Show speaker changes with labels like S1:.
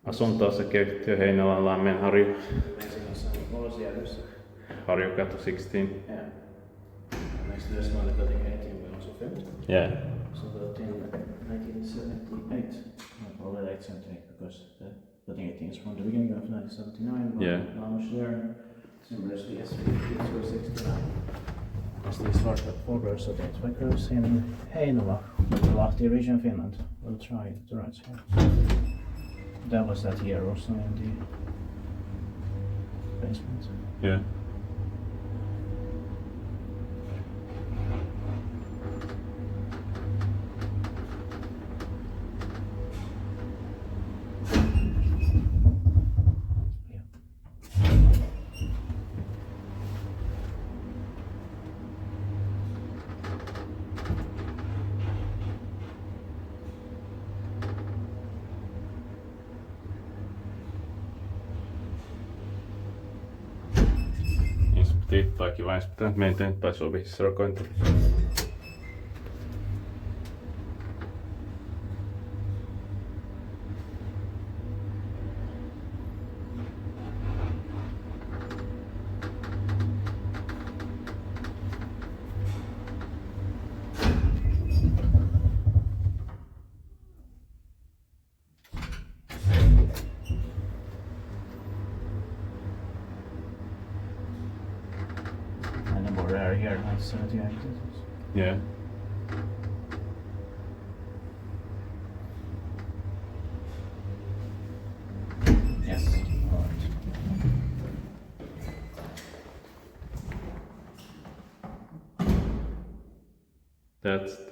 S1: Asuntoa kehittyy Heinolan Lammen Harjukatu 16.
S2: Ja. Next to this one, the building 18 we also filmed.
S1: Yeah.
S2: So built in 1978. Not all that 78 because the building 18 is from the beginning of 1979.
S1: Yeah.
S2: ValmetSchlieren, similarly S369. As these were the foregrounds of the backgrounds in Heinola, Lahti region, Finland. We'll try the right side. That was that year also in the basement.
S1: Yeah. Tittaakin vaan, pitää meidän tai sovissa rokointa.
S2: And the border here, 1978.
S1: Yeah.
S2: Yes. Alright.
S1: That's